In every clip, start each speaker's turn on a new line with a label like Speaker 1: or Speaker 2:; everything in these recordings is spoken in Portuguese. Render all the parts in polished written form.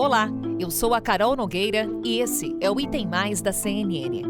Speaker 1: Olá, eu sou a Carol Nogueira e esse é o Item Mais da CNN.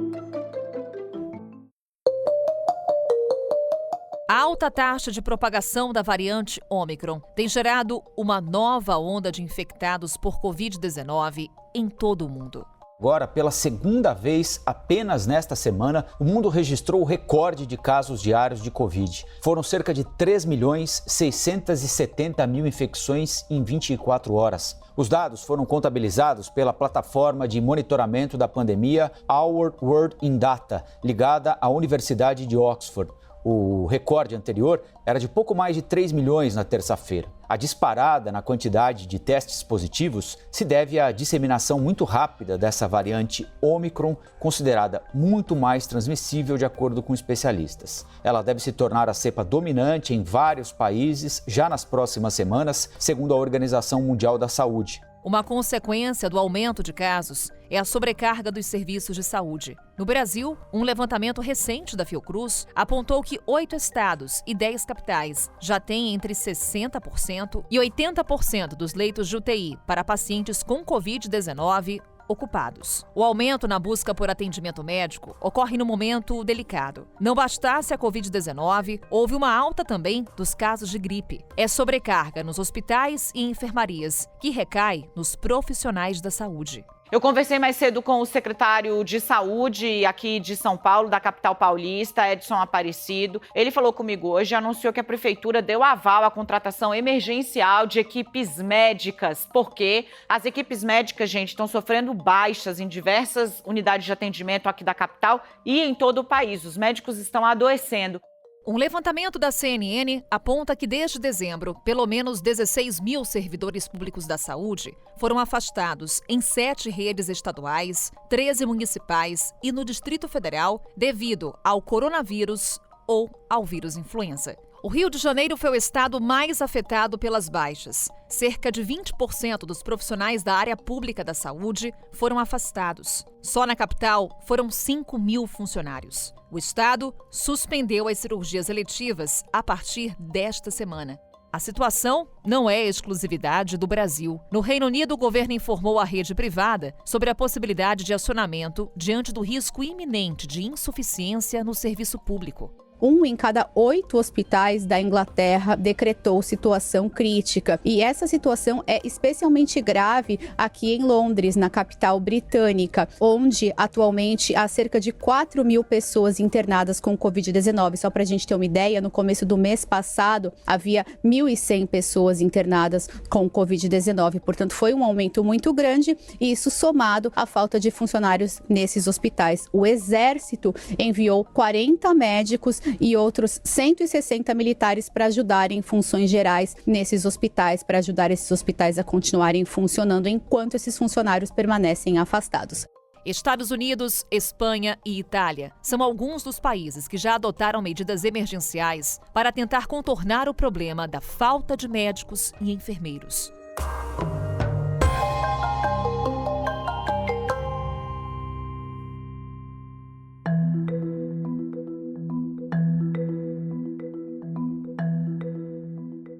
Speaker 1: A alta taxa de propagação da variante Ômicron tem gerado uma nova onda de infectados por Covid-19 em todo o mundo.
Speaker 2: Agora, pela segunda vez, apenas nesta semana, o mundo registrou o recorde de casos diários de Covid. Foram cerca de 3.670.000 infecções em 24 horas. Os dados foram contabilizados pela plataforma de monitoramento da pandemia Our World in Data, ligada à Universidade de Oxford. O recorde anterior era de pouco mais de 3 milhões na terça-feira. A disparada na quantidade de testes positivos se deve à disseminação muito rápida dessa variante Ômicron, considerada muito mais transmissível de acordo com especialistas. Ela deve se tornar a cepa dominante em vários países já nas próximas semanas, segundo a Organização Mundial da Saúde.
Speaker 1: Uma consequência do aumento de casos é a sobrecarga dos serviços de saúde. No Brasil, um levantamento recente da Fiocruz apontou que 8 estados e 10 capitais já têm entre 60% e 80% dos leitos de UTI para pacientes com Covid-19 ocupados. O aumento na busca por atendimento médico ocorre num momento delicado. Não bastasse a Covid-19, houve uma alta também dos casos de gripe. É sobrecarga nos hospitais e enfermarias, que recai nos profissionais da saúde.
Speaker 3: Eu conversei mais cedo com o secretário de Saúde aqui de São Paulo, da capital paulista, Edson Aparecido. Ele falou comigo hoje e anunciou que a prefeitura deu aval à contratação emergencial de equipes médicas, porque as equipes médicas, gente, estão sofrendo baixas em diversas unidades de atendimento aqui da capital e em todo o país. Os médicos estão adoecendo.
Speaker 1: Um levantamento da CNN aponta que desde dezembro, pelo menos 16 mil servidores públicos da saúde foram afastados em 7 redes estaduais, 13 municipais e no Distrito Federal devido ao coronavírus ou ao vírus influenza. O Rio de Janeiro foi o estado mais afetado pelas baixas. Cerca de 20% dos profissionais da área pública da saúde foram afastados. Só na capital foram 5 mil funcionários. O estado suspendeu as cirurgias eletivas a partir desta semana. A situação não é exclusividade do Brasil. No Reino Unido, o governo informou à rede privada sobre a possibilidade de acionamento diante do risco iminente de insuficiência no serviço público.
Speaker 4: 1 em cada 8 hospitais da Inglaterra decretou situação crítica. E essa situação é especialmente grave aqui em Londres, na capital britânica, onde atualmente há cerca de 4 mil pessoas internadas com Covid-19. Só para a gente ter uma ideia, no começo do mês passado, havia 1.100 pessoas internadas com Covid-19. Portanto, foi um aumento muito grande e isso somado à falta de funcionários nesses hospitais. O Exército enviou 40 médicos e outros 160 militares para ajudarem em funções gerais nesses hospitais, para ajudar esses hospitais a continuarem funcionando enquanto esses funcionários permanecem afastados.
Speaker 1: Estados Unidos, Espanha e Itália são alguns dos países que já adotaram medidas emergenciais para tentar contornar o problema da falta de médicos e enfermeiros.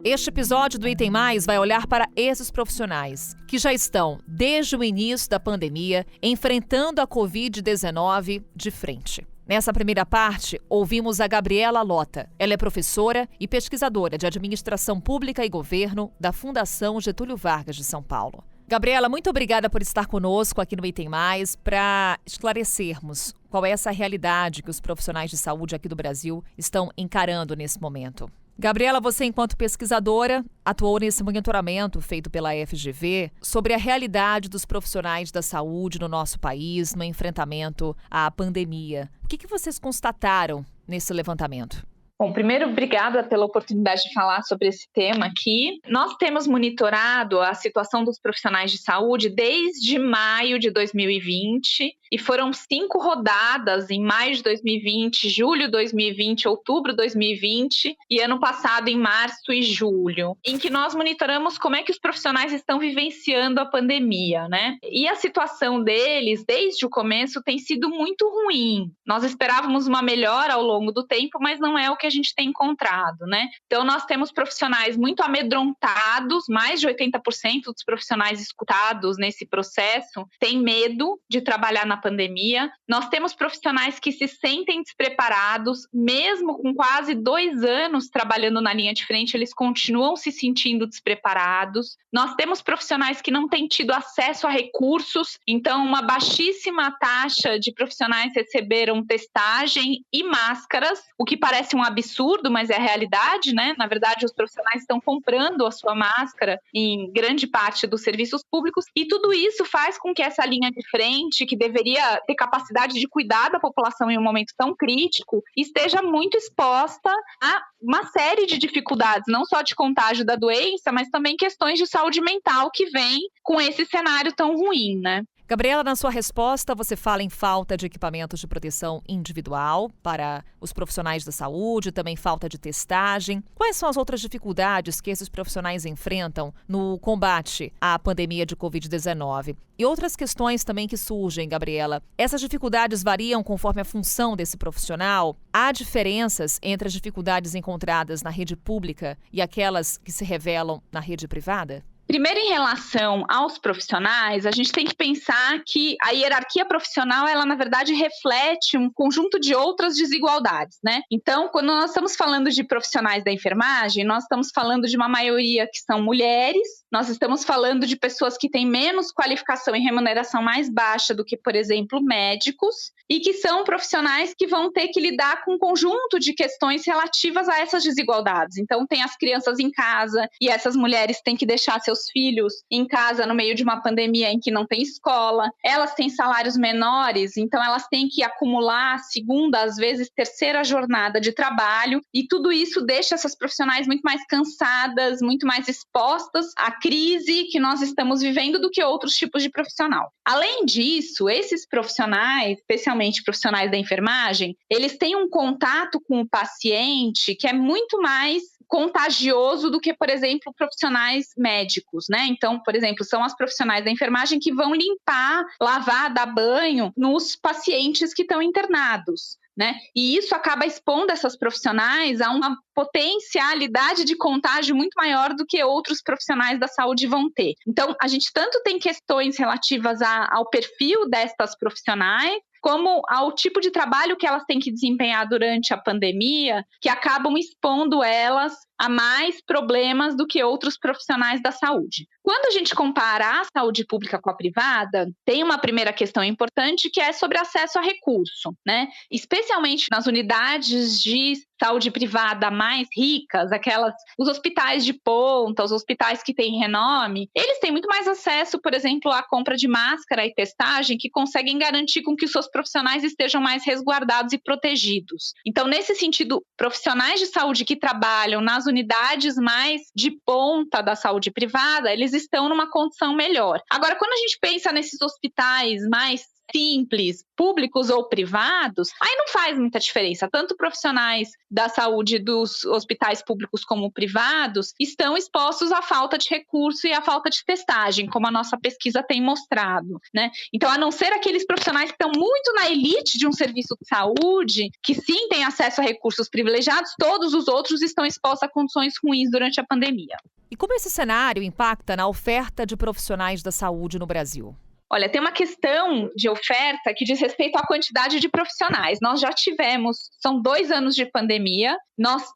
Speaker 1: Este episódio do Item Mais vai olhar para esses profissionais que já estão, desde o início da pandemia, enfrentando a Covid-19 de frente. Nessa primeira parte, ouvimos a Gabriela Lota. Ela é professora e pesquisadora de Administração Pública e Governo da Fundação Getúlio Vargas de São Paulo. Gabriela, muito obrigada por estar conosco aqui no Item Mais para esclarecermos qual é essa realidade que os profissionais de saúde aqui do Brasil estão encarando nesse momento. Gabriela, você, enquanto pesquisadora, atuou nesse monitoramento feito pela FGV sobre a realidade dos profissionais da saúde no nosso país no enfrentamento à pandemia. O que vocês constataram nesse levantamento?
Speaker 5: Bom, primeiro, obrigada pela oportunidade de falar sobre esse tema aqui. Nós temos monitorado a situação dos profissionais de saúde desde maio de 2020 e foram 5 rodadas em maio de 2020, julho de 2020, outubro de 2020 e ano passado em março e julho, em que nós monitoramos como é que os profissionais estão vivenciando a pandemia, né? E a situação deles, desde o começo, tem sido muito ruim. Nós esperávamos uma melhora ao longo do tempo, mas não é o que a gente tem encontrado, né? Então, nós temos profissionais muito amedrontados, mais de 80% dos profissionais escutados nesse processo têm medo de trabalhar na pandemia. Nós temos profissionais que se sentem despreparados, mesmo com quase 2 anos trabalhando na linha de frente, eles continuam se sentindo despreparados. Nós temos profissionais que não têm tido acesso a recursos, então uma baixíssima taxa de profissionais receberam testagem e máscaras, o que parece um absurdo, mas é a realidade, né? Na verdade, os profissionais estão comprando a sua máscara em grande parte dos serviços públicos, e tudo isso faz com que essa linha de frente, que deveria ter capacidade de cuidar da população em um momento tão crítico, esteja muito exposta a uma série de dificuldades, não só de contágio da doença, mas também questões de saúde mental que vêm com esse cenário tão ruim, né?
Speaker 1: Gabriela, na sua resposta, você fala em falta de equipamentos de proteção individual para os profissionais da saúde, também falta de testagem. Quais são as outras dificuldades que esses profissionais enfrentam no combate à pandemia de Covid-19? E outras questões também que surgem, Gabriela. Essas dificuldades variam conforme a função desse profissional? Há diferenças entre as dificuldades encontradas na rede pública e aquelas que se revelam na rede privada?
Speaker 5: Primeiro, em relação aos profissionais, a gente tem que pensar que a hierarquia profissional, ela na verdade reflete um conjunto de outras desigualdades, né? Então, quando nós estamos falando de profissionais da enfermagem, nós estamos falando de uma maioria que são mulheres, nós estamos falando de pessoas que têm menos qualificação e remuneração mais baixa do que, por exemplo, médicos, e que são profissionais que vão ter que lidar com um conjunto de questões relativas a essas desigualdades. Então, tem as crianças em casa, e essas mulheres têm que deixar seus filhos em casa no meio de uma pandemia em que não tem escola, elas têm salários menores, então elas têm que acumular segunda, às vezes terceira jornada de trabalho, e tudo isso deixa essas profissionais muito mais cansadas, muito mais expostas à crise que nós estamos vivendo do que outros tipos de profissional. Além disso, esses profissionais, especialmente profissionais da enfermagem, eles têm um contato com o paciente que é muito mais contagioso do que, por exemplo, profissionais médicos, né? Então, por exemplo, são as profissionais da enfermagem que vão limpar, lavar, dar banho nos pacientes que estão internados, né? E isso acaba expondo essas profissionais a uma potencialidade de contágio muito maior do que outros profissionais da saúde vão ter. Então, a gente tanto tem questões relativas ao perfil destas profissionais, como ao tipo de trabalho que elas têm que desempenhar durante a pandemia, que acabam expondo elas a mais problemas do que outros profissionais da saúde. Quando a gente compara a saúde pública com a privada, tem uma primeira questão importante que é sobre acesso a recurso, né? Especialmente nas unidades de saúde privada mais ricas, os hospitais de ponta, os hospitais que têm renome, eles têm muito mais acesso, por exemplo, à compra de máscara e testagem, que conseguem garantir com que os seus profissionais estejam mais resguardados e protegidos. Então, nesse sentido, profissionais de saúde que trabalham nas unidades mais de ponta da saúde privada, eles estão numa condição melhor. Agora, quando a gente pensa nesses hospitais mais simples, públicos ou privados, aí não faz muita diferença. Tanto profissionais da saúde dos hospitais públicos como privados estão expostos à falta de recurso e à falta de testagem, como a nossa pesquisa tem mostrado, né? Então, a não ser aqueles profissionais que estão muito na elite de um serviço de saúde, que sim têm acesso a recursos privilegiados, todos os outros estão expostos a condições ruins durante a pandemia.
Speaker 1: E como esse cenário impacta na oferta de profissionais da saúde no Brasil?
Speaker 5: Olha, tem uma questão de oferta que diz respeito à quantidade de profissionais. Nós já tivemos, são 2 anos de pandemia,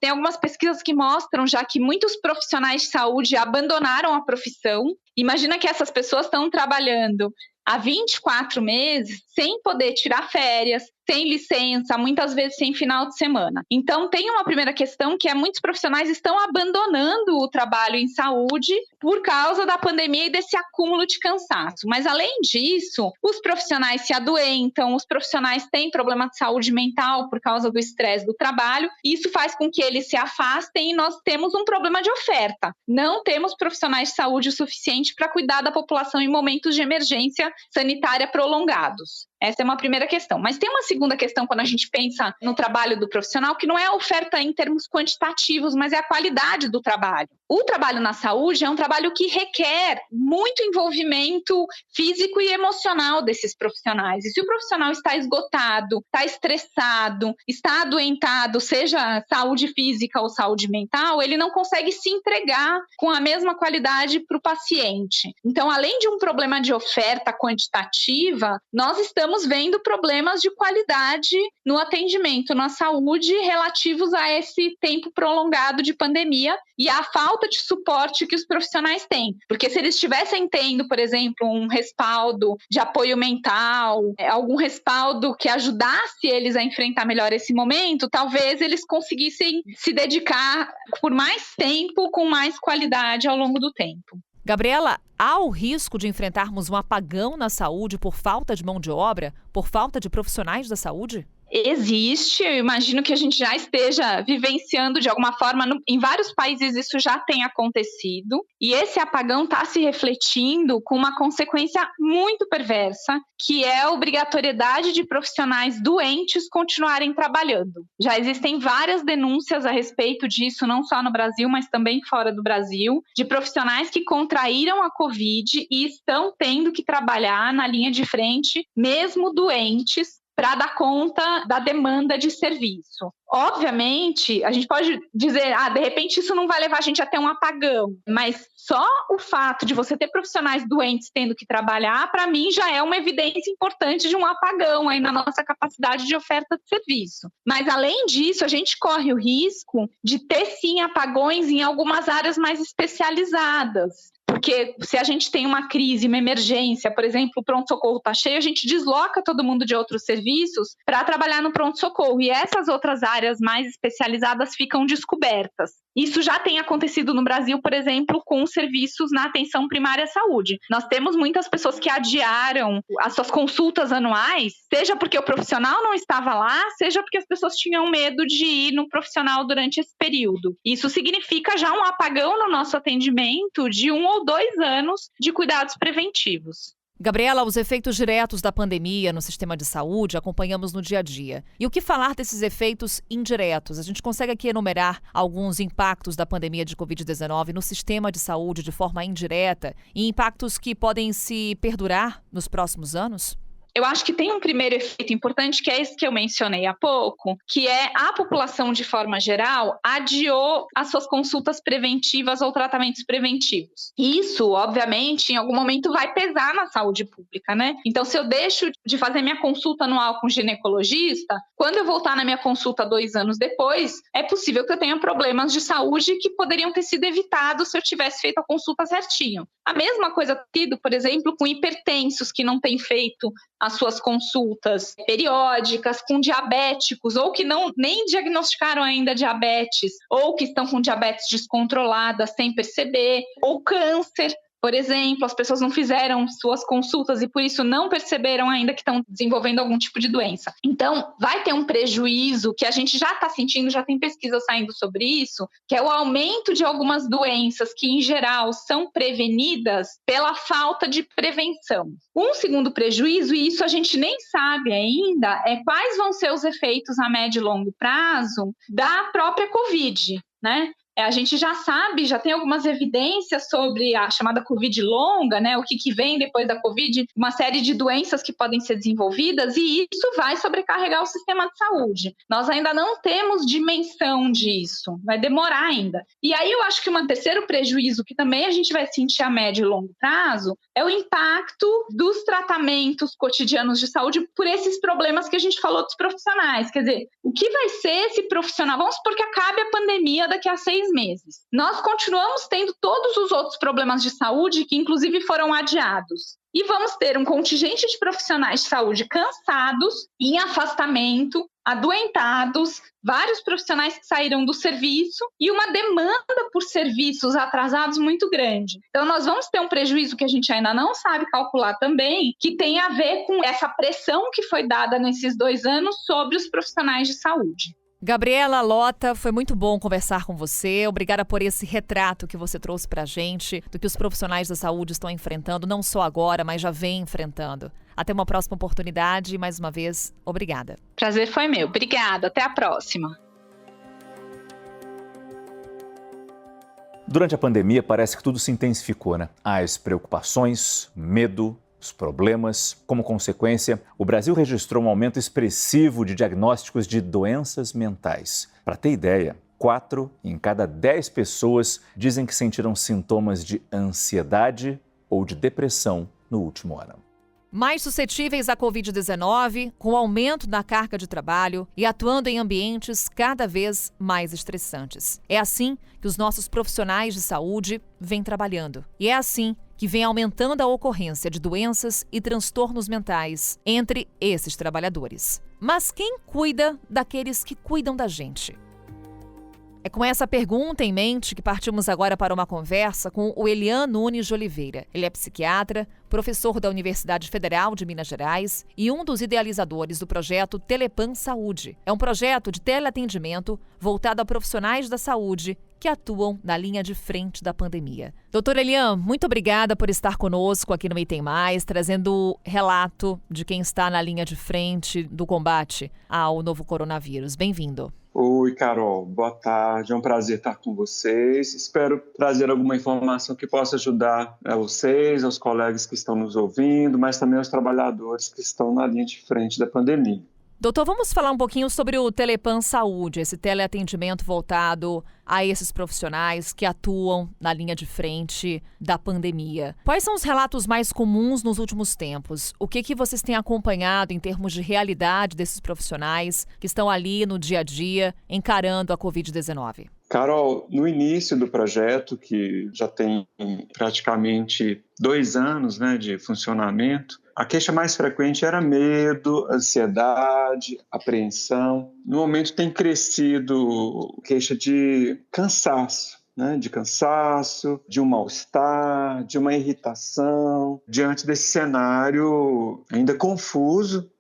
Speaker 5: tem algumas pesquisas que mostram já que muitos profissionais de saúde abandonaram a profissão. Imagina que essas pessoas estão trabalhando há 24 meses sem poder tirar férias, sem licença, muitas vezes sem final de semana. Então, tem uma primeira questão que é muitos profissionais estão abandonando o trabalho em saúde por causa da pandemia e desse acúmulo de cansaço. Mas, além disso, os profissionais se adoentam, os profissionais têm problema de saúde mental por causa do estresse do trabalho, e isso faz com que eles se afastem e nós temos um problema de oferta. Não temos profissionais de saúde o suficiente para cuidar da população em momentos de emergência sanitária prolongados. Essa é uma primeira questão. Mas tem uma segunda questão quando a gente pensa no trabalho do profissional, que não é a oferta em termos quantitativos, mas é a qualidade do trabalho. O trabalho na saúde é um trabalho que requer muito envolvimento físico e emocional desses profissionais. E se o profissional está esgotado, está estressado, está adoentado, seja saúde física ou saúde mental, ele não consegue se entregar com a mesma qualidade para o paciente. Então, além de um problema de oferta quantitativa, nós estamos vendo problemas de qualidade no atendimento na saúde relativos a esse tempo prolongado de pandemia e a falta de suporte que os profissionais têm. Porque se eles estivessem tendo, por exemplo, um respaldo de apoio mental, algum respaldo que ajudasse eles a enfrentar melhor esse momento, talvez eles conseguissem se dedicar por mais tempo, com mais qualidade ao longo do tempo.
Speaker 1: Gabriela, há o risco de enfrentarmos um apagão na saúde por falta de mão de obra, por falta de profissionais da saúde?
Speaker 5: Existe, eu imagino que a gente já esteja vivenciando de alguma forma, em vários países isso já tem acontecido, e esse apagão está se refletindo com uma consequência muito perversa, que é a obrigatoriedade de profissionais doentes continuarem trabalhando. Já existem várias denúncias a respeito disso, não só no Brasil, mas também fora do Brasil, de profissionais que contraíram a Covid e estão tendo que trabalhar na linha de frente, mesmo doentes, para dar conta da demanda de serviço. Obviamente, a gente pode dizer, de repente isso não vai levar a gente até um apagão, mas só o fato de você ter profissionais doentes tendo que trabalhar, para mim já é uma evidência importante de um apagão aí na nossa capacidade de oferta de serviço. Mas além disso, a gente corre o risco de ter sim apagões em algumas áreas mais especializadas. Porque se a gente tem uma crise, uma emergência, por exemplo, o pronto-socorro está cheio, a gente desloca todo mundo de outros serviços para trabalhar no pronto-socorro. E essas outras áreas mais especializadas ficam descobertas. Isso já tem acontecido no Brasil, por exemplo, com serviços na atenção primária à saúde. Nós temos muitas pessoas que adiaram as suas consultas anuais, seja porque o profissional não estava lá, seja porque as pessoas tinham medo de ir no profissional durante esse período. Isso significa já um apagão no nosso atendimento de 1 ou 2 anos de cuidados preventivos.
Speaker 1: Gabriela, os efeitos diretos da pandemia no sistema de saúde acompanhamos no dia a dia. E o que falar desses efeitos indiretos? A gente consegue aqui enumerar alguns impactos da pandemia de Covid-19 no sistema de saúde de forma indireta e impactos que podem se perdurar nos próximos anos?
Speaker 5: Eu acho que tem um primeiro efeito importante, que é esse que eu mencionei há pouco, que é a população, de forma geral, adiou as suas consultas preventivas ou tratamentos preventivos. Isso, obviamente, em algum momento vai pesar na saúde pública, né? Então, se eu deixo de fazer minha consulta anual com o ginecologista, quando eu voltar na minha consulta 2 anos depois, é possível que eu tenha problemas de saúde que poderiam ter sido evitados se eu tivesse feito a consulta certinho. A mesma coisa tido, por exemplo, com hipertensos que não têm feito as suas consultas periódicas, com diabéticos, ou que nem diagnosticaram ainda diabetes, ou que estão com diabetes descontrolada sem perceber, ou câncer. Por exemplo, as pessoas não fizeram suas consultas e por isso não perceberam ainda que estão desenvolvendo algum tipo de doença. Então, vai ter um prejuízo que a gente já está sentindo, já tem pesquisa saindo sobre isso, que é o aumento de algumas doenças que, em geral, são prevenidas pela falta de prevenção. Um segundo prejuízo, e isso a gente nem sabe ainda, é quais vão ser os efeitos a médio e longo prazo da própria Covid, né? A gente já sabe, já tem algumas evidências sobre a chamada Covid longa, né? O que vem depois da Covid, uma série de doenças que podem ser desenvolvidas, e isso vai sobrecarregar o sistema de saúde. Nós ainda não temos dimensão disso, vai demorar ainda. E aí eu acho que um terceiro prejuízo que também a gente vai sentir a médio e longo prazo é o impacto dos tratamentos cotidianos de saúde por esses problemas que a gente falou dos profissionais. Quer dizer, o que vai ser esse profissional? Vamos supor que acabe a pandemia daqui a 6 meses. Nós continuamos tendo todos os outros problemas de saúde que inclusive foram adiados. E vamos ter um contingente de profissionais de saúde cansados, em afastamento, adoentados, vários profissionais que saíram do serviço e uma demanda por serviços atrasados muito grande. Então, nós vamos ter um prejuízo que a gente ainda não sabe calcular também, que tem a ver com essa pressão que foi dada nesses 2 anos sobre os profissionais de saúde.
Speaker 1: Gabriela Lota, foi muito bom conversar com você. Obrigada por esse retrato que você trouxe pra gente do que os profissionais da saúde estão enfrentando, não só agora, mas já vem enfrentando. Até uma próxima oportunidade e, mais uma vez, obrigada.
Speaker 5: Prazer foi meu. Obrigada. Até a próxima.
Speaker 6: Durante a pandemia, parece que tudo se intensificou, né? As preocupações, medo, os problemas. Como consequência, o Brasil registrou um aumento expressivo de diagnósticos de doenças mentais. Para ter ideia, 4 em cada 10 pessoas dizem que sentiram sintomas de ansiedade ou de depressão no último ano.
Speaker 1: Mais suscetíveis à Covid-19, com o aumento da carga de trabalho e atuando em ambientes cada vez mais estressantes. É assim que os nossos profissionais de saúde vêm trabalhando. E é assim que vem aumentando a ocorrência de doenças e transtornos mentais entre esses trabalhadores. Mas quem cuida daqueles que cuidam da gente? É com essa pergunta em mente que partimos agora para uma conversa com o Elian Nunes de Oliveira. Ele é psiquiatra, professor da Universidade Federal de Minas Gerais e um dos idealizadores do projeto Telepan Saúde. É um projeto de teleatendimento voltado a profissionais da saúde que atuam na linha de frente da pandemia. Doutor Elian, muito obrigada por estar conosco aqui no Item Mais, trazendo relato de quem está na linha de frente do combate ao novo coronavírus. Bem-vindo.
Speaker 7: Oi, Carol. Boa tarde. É um prazer estar com vocês. Espero trazer alguma informação que possa ajudar a vocês, aos colegas que estão nos ouvindo, mas também aos trabalhadores que estão na linha de frente da pandemia.
Speaker 1: Doutor, vamos falar um pouquinho sobre o Telepan Saúde, esse teleatendimento voltado a esses profissionais que atuam na linha de frente da pandemia. Quais são os relatos mais comuns nos últimos tempos? O que vocês têm acompanhado em termos de realidade desses profissionais que estão ali no dia a dia encarando a Covid-19?
Speaker 7: Carol, no início do projeto, que já tem praticamente 2 anos, de funcionamento, a queixa mais frequente era medo, ansiedade, apreensão. No momento tem crescido queixa de cansaço, de um mal-estar, de uma irritação, diante desse cenário ainda confuso,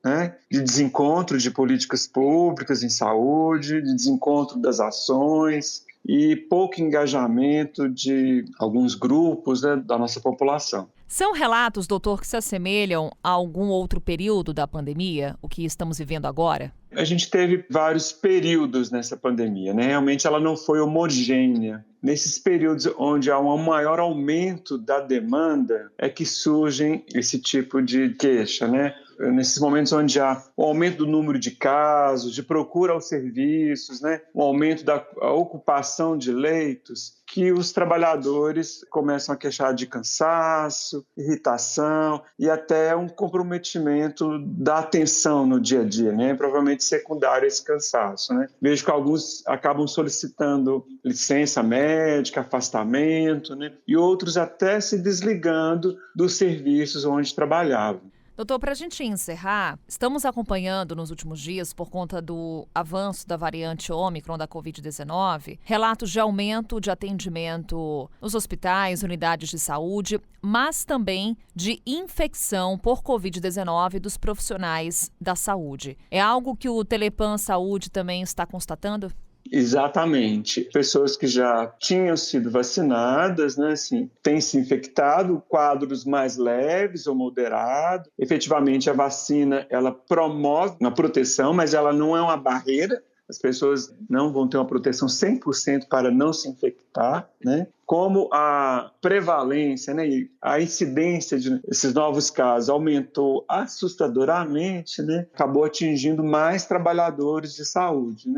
Speaker 7: de desencontro de políticas públicas em saúde, de desencontro das ações e pouco engajamento de alguns grupos da nossa população.
Speaker 1: São relatos, doutor, que se assemelham a algum outro período da pandemia, o que estamos vivendo agora?
Speaker 7: A gente teve vários períodos nessa pandemia, Realmente ela não foi homogênea. Nesses períodos onde há um maior aumento da demanda é que surgem esse tipo de queixa, Nesses momentos onde há o aumento do número de casos, de procura aos serviços, o aumento da ocupação de leitos, que os trabalhadores começam a queixar de cansaço, irritação e até um comprometimento da atenção no dia a dia, provavelmente secundário a esse cansaço. Vejo que alguns acabam solicitando licença médica, afastamento, e outros até se desligando dos serviços onde trabalhavam.
Speaker 1: Doutor, para a gente encerrar, estamos acompanhando nos últimos dias, por conta do avanço da variante Ômicron da Covid-19, relatos de aumento de atendimento nos hospitais, unidades de saúde, mas também de infecção por Covid-19 dos profissionais da saúde. É algo que o Telepan Saúde também está constatando?
Speaker 7: Exatamente. Pessoas que já tinham sido vacinadas, têm se infectado, quadros mais leves ou moderados. Efetivamente, a vacina, ela promove uma proteção, mas ela não é uma barreira. As pessoas não vão ter uma proteção 100% para não se infectar, Como a prevalência, e a incidência desses novos casos aumentou assustadoramente, acabou atingindo mais trabalhadores de saúde,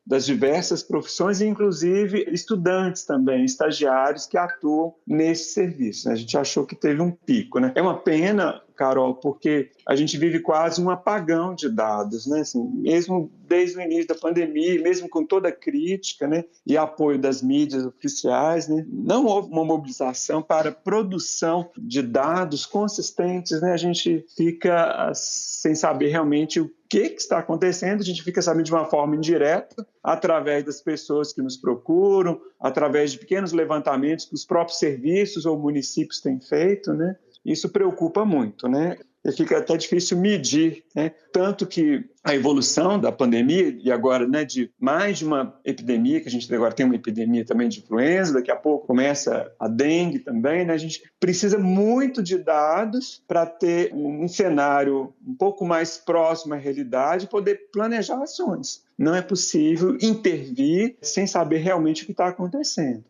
Speaker 7: das diversas profissões, e inclusive estudantes também, estagiários que atuam nesse serviço. A gente achou que teve um pico. É uma pena, Carol, porque a gente vive quase um apagão de dados, mesmo desde o início da pandemia, mesmo com toda a crítica, e apoio das mídias oficiais, não houve uma mobilização para a produção de dados consistentes, A gente fica sem saber realmente o que está acontecendo, a gente fica sabendo de uma forma indireta, através das pessoas que nos procuram, através de pequenos levantamentos que os próprios serviços ou municípios têm feito, Isso preocupa muito, E fica até difícil medir, Tanto que a evolução da pandemia, e agora de mais de uma epidemia, que a gente agora tem uma epidemia também de influenza, daqui a pouco começa a dengue também, A gente precisa muito de dados para ter um cenário um pouco mais próximo à realidade e poder planejar ações. Não é possível intervir sem saber realmente o que está acontecendo,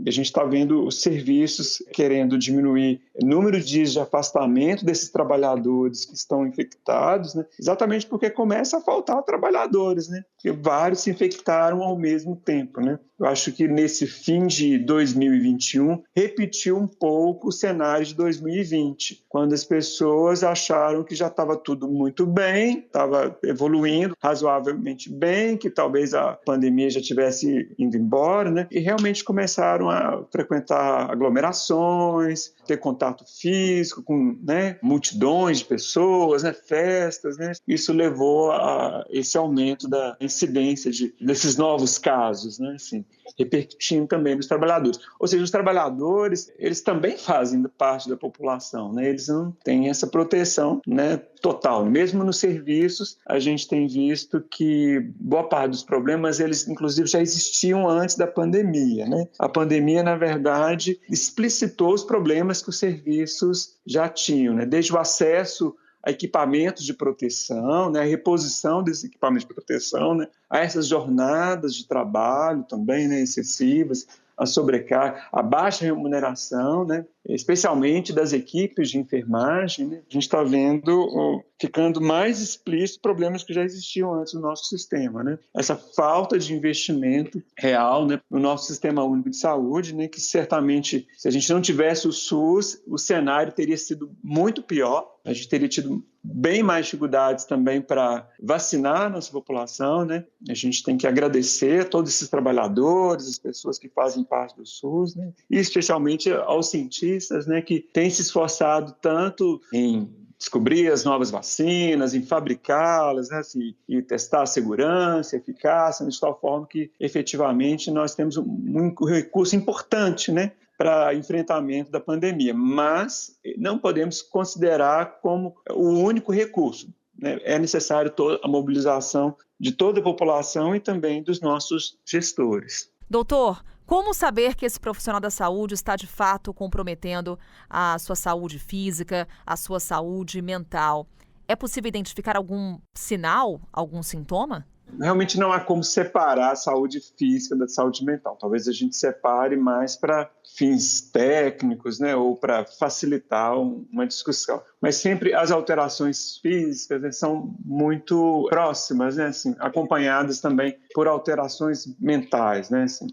Speaker 7: A gente está vendo os serviços querendo diminuir o número de dias de afastamento desses trabalhadores que estão infectados, né? Exatamente porque começa a faltar trabalhadores, né? Porque vários se infectaram ao mesmo tempo, né? Eu acho que nesse fim de 2021 repetiu um pouco o cenário de 2020, quando as pessoas acharam que já estava tudo muito bem, estava evoluindo razoavelmente bem, que talvez a pandemia já tivesse indo embora, né? E realmente começaram a frequentar aglomerações, ter contato físico com, né, multidões de pessoas, né, festas, né? Isso levou a esse aumento da incidência desses novos casos, né? Assim, repercutindo também nos trabalhadores. Ou seja, os trabalhadores, eles também fazem parte da população, né? Eles não têm essa proteção, né, total. Mesmo nos serviços, a gente tem visto que boa parte dos problemas, eles inclusive já existiam antes da pandemia, né? A pandemia, na verdade, explicitou os problemas que os serviços já tinham, né? Desde o acesso a equipamentos de proteção, né, a reposição desses equipamentos de proteção, né, a essas jornadas de trabalho também, né, excessivas, a sobrecarga, a baixa remuneração, né, especialmente das equipes de enfermagem, né, a gente está vendo ficando mais explícito problemas que já existiam antes no nosso sistema, né, essa falta de investimento real, né, no nosso sistema único de saúde, né, que certamente, se a gente não tivesse o SUS, o cenário teria sido muito pior, a gente teria tido bem mais dificuldades também para vacinar a nossa população, né? A gente tem que agradecer a todos esses trabalhadores, as pessoas que fazem parte do SUS, né? E especialmente aos cientistas, né, que têm se esforçado tanto em descobrir as novas vacinas, em fabricá-las, né, assim, e testar a segurança, a eficácia, de tal forma que efetivamente nós temos um recurso importante, né, para enfrentamento da pandemia, mas não podemos considerar como o único recurso, né? É necessário a mobilização de toda a população e também dos nossos gestores.
Speaker 1: Doutor, como saber que esse profissional da saúde está de fato comprometendo a sua saúde física, a sua saúde mental? É possível identificar algum sinal, algum sintoma?
Speaker 7: Realmente não há como separar a saúde física da saúde mental. Talvez a gente separe mais para fins técnicos, né, ou para facilitar uma discussão. Mas sempre as alterações físicas, né, são muito próximas, né, assim, acompanhadas também por alterações mentais, né, assim.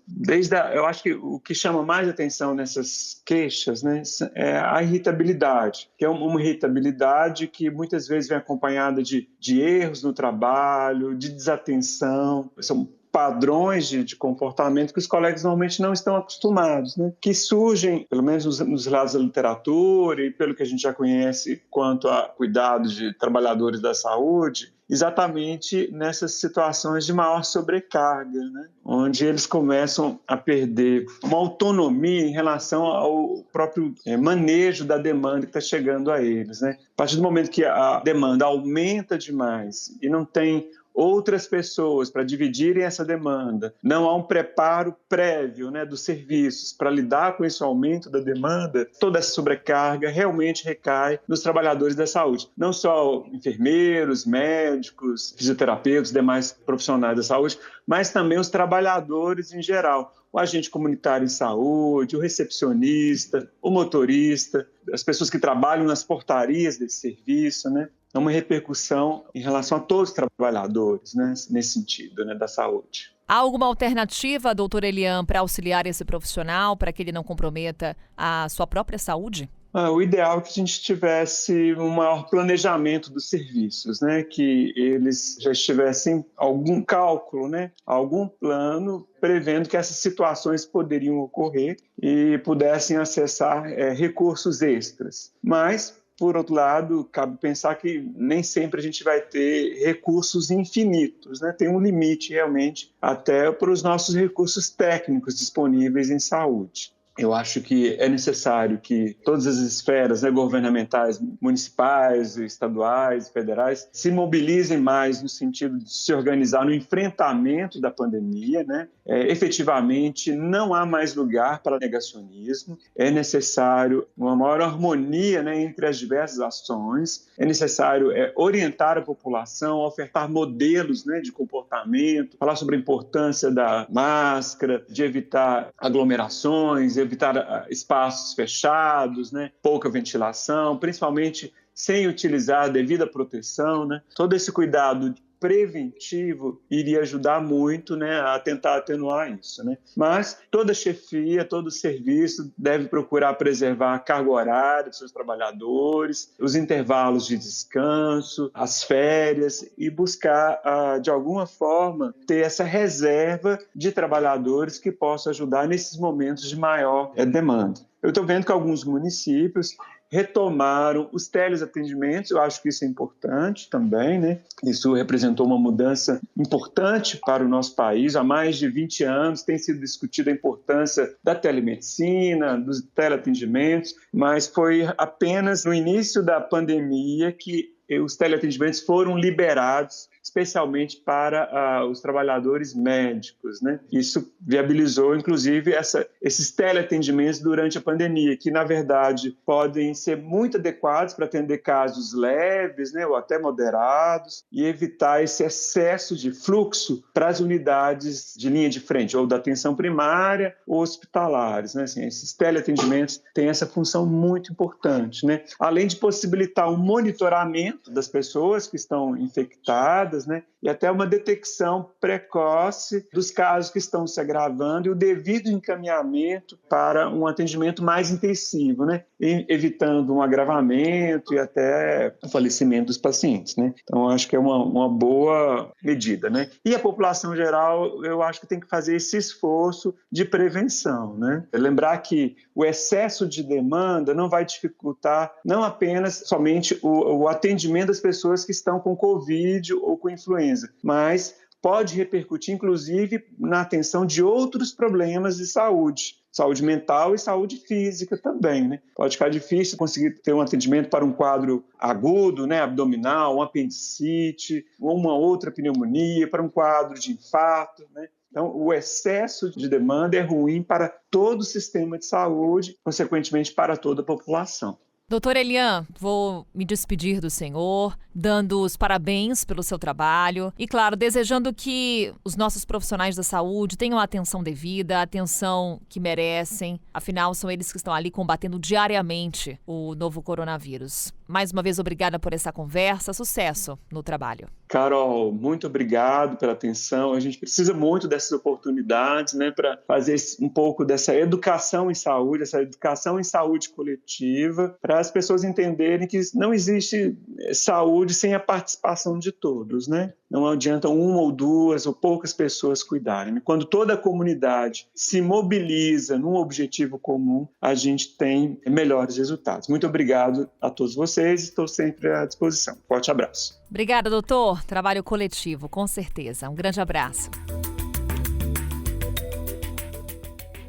Speaker 7: Eu acho que o que chama mais atenção nessas queixas, né, é a irritabilidade, que é uma irritabilidade que muitas vezes vem acompanhada de erros no trabalho, de desatenção, são padrões de comportamento que os colegas normalmente não estão acostumados, né? Que surgem, pelo menos nos relatos da literatura e pelo que a gente já conhece quanto a cuidados de trabalhadores da saúde, exatamente nessas situações de maior sobrecarga, né? Onde eles começam a perder uma autonomia em relação ao próprio manejo da demanda que está chegando a eles, né? A partir do momento que a demanda aumenta demais e não tem outras pessoas para dividirem essa demanda, não há um preparo prévio, né, dos serviços para lidar com esse aumento da demanda, toda essa sobrecarga realmente recai nos trabalhadores da saúde. Não só enfermeiros, médicos, fisioterapeutas, demais profissionais da saúde, mas também os trabalhadores em geral. O agente comunitário em saúde, o recepcionista, o motorista, as pessoas que trabalham nas portarias desse serviço, né? É uma repercussão em relação a todos os trabalhadores, né, nesse sentido, né, da saúde.
Speaker 1: Há alguma alternativa, doutor Elian, para auxiliar esse profissional, para que ele não comprometa a sua própria saúde?
Speaker 7: O ideal é que a gente tivesse um maior planejamento dos serviços, né? Que eles já tivessem algum cálculo, né? Algum plano prevendo que essas situações poderiam ocorrer e pudessem acessar recursos extras. Mas, por outro lado, cabe pensar que nem sempre a gente vai ter recursos infinitos, né? Tem um limite realmente até para os nossos recursos técnicos disponíveis em saúde. Eu acho que é necessário que todas as esferas, né, governamentais, municipais, estaduais, federais, se mobilizem mais no sentido de se organizar no enfrentamento da pandemia, né? Efetivamente, não há mais lugar para negacionismo. É necessário uma maior harmonia, né, entre as diversas ações. É necessário orientar a população, ofertar modelos, né, de comportamento, falar sobre a importância da máscara, de evitar aglomerações, evitar espaços fechados, né? Pouca ventilação, principalmente sem utilizar a devida proteção, né? Todo esse cuidado preventivo iria ajudar muito, né, a tentar atenuar isso, né? Mas toda chefia, todo serviço deve procurar preservar a carga horária dos seus trabalhadores, os intervalos de descanso, as férias e buscar, de alguma forma, ter essa reserva de trabalhadores que possam ajudar nesses momentos de maior demanda. Eu estou vendo que alguns municípios retomaram os teleatendimentos, eu acho que isso é importante também, né? Isso representou uma mudança importante para o nosso país. Há mais de 20 anos tem sido discutida a importância da telemedicina, dos teleatendimentos, mas foi apenas no início da pandemia que os teleatendimentos foram liberados, especialmente para os trabalhadores médicos, né? Isso viabilizou, inclusive, esses teleatendimentos durante a pandemia, que, na verdade, podem ser muito adequados para atender casos leves, né, ou até moderados, e evitar esse excesso de fluxo para as unidades de linha de frente, ou da atenção primária ou hospitalares, né? Assim, esses teleatendimentos têm essa função muito importante, né? Além de possibilitar um monitoramento das pessoas que estão infectadas, né? E até uma detecção precoce dos casos que estão se agravando e o devido encaminhamento para um atendimento mais intensivo, né? Evitando um agravamento e até o falecimento dos pacientes, né? Então, acho que é uma boa medida, né? E a população geral, eu acho que tem que fazer esse esforço de prevenção, né? Lembrar que o excesso de demanda não vai dificultar não apenas somente o atendimento das pessoas que estão com Covid ou com influenza, mas pode repercutir, inclusive, na atenção de outros problemas de saúde mental e saúde física também, né? Pode ficar difícil conseguir ter um atendimento para um quadro agudo, né, abdominal, um apendicite, ou uma outra pneumonia, para um quadro de infarto, né? Então, o excesso de demanda é ruim para todo o sistema de saúde, consequentemente para toda a população.
Speaker 1: Doutor Elian, vou me despedir do senhor, dando os parabéns pelo seu trabalho e, claro, desejando que os nossos profissionais da saúde tenham a atenção devida, a atenção que merecem. Afinal, são eles que estão ali combatendo diariamente o novo coronavírus. Mais uma vez, obrigada por essa conversa. Sucesso no trabalho.
Speaker 7: Carol, muito obrigado pela atenção. A gente precisa muito dessas oportunidades, né, para fazer um pouco dessa educação em saúde, essa educação em saúde coletiva, para as pessoas entenderem que não existe saúde sem a participação de todos, né? Não adianta uma ou duas ou poucas pessoas cuidarem. Quando toda a comunidade se mobiliza num objetivo comum, a gente tem melhores resultados. Muito obrigado a todos vocês, estou sempre à disposição. Forte abraço.
Speaker 1: Obrigada, doutor. Trabalho coletivo, com certeza. Um grande abraço.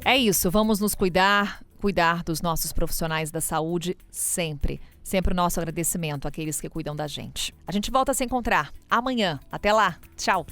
Speaker 1: É isso, vamos nos cuidar dos nossos profissionais da saúde sempre. Sempre o nosso agradecimento àqueles que cuidam da gente. A gente volta a se encontrar amanhã. Até lá. Tchau.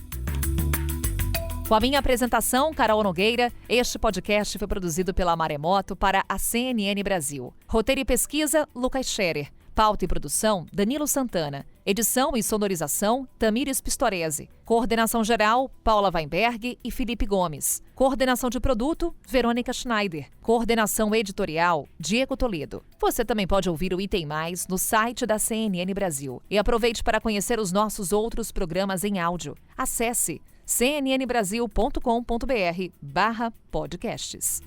Speaker 1: Com a minha apresentação, Carol Nogueira, este podcast foi produzido pela Maremoto para a CNN Brasil. Roteiro e pesquisa, Lucas Scherer. Pauta e produção, Danilo Santana. Edição e sonorização, Tamires Pistorese. Coordenação geral, Paula Weinberg e Felipe Gomes. Coordenação de produto, Verônica Schneider. Coordenação editorial, Diego Toledo. Você também pode ouvir o Item Mais no site da CNN Brasil. E aproveite para conhecer os nossos outros programas em áudio. Acesse cnnbrasil.com.br/podcasts.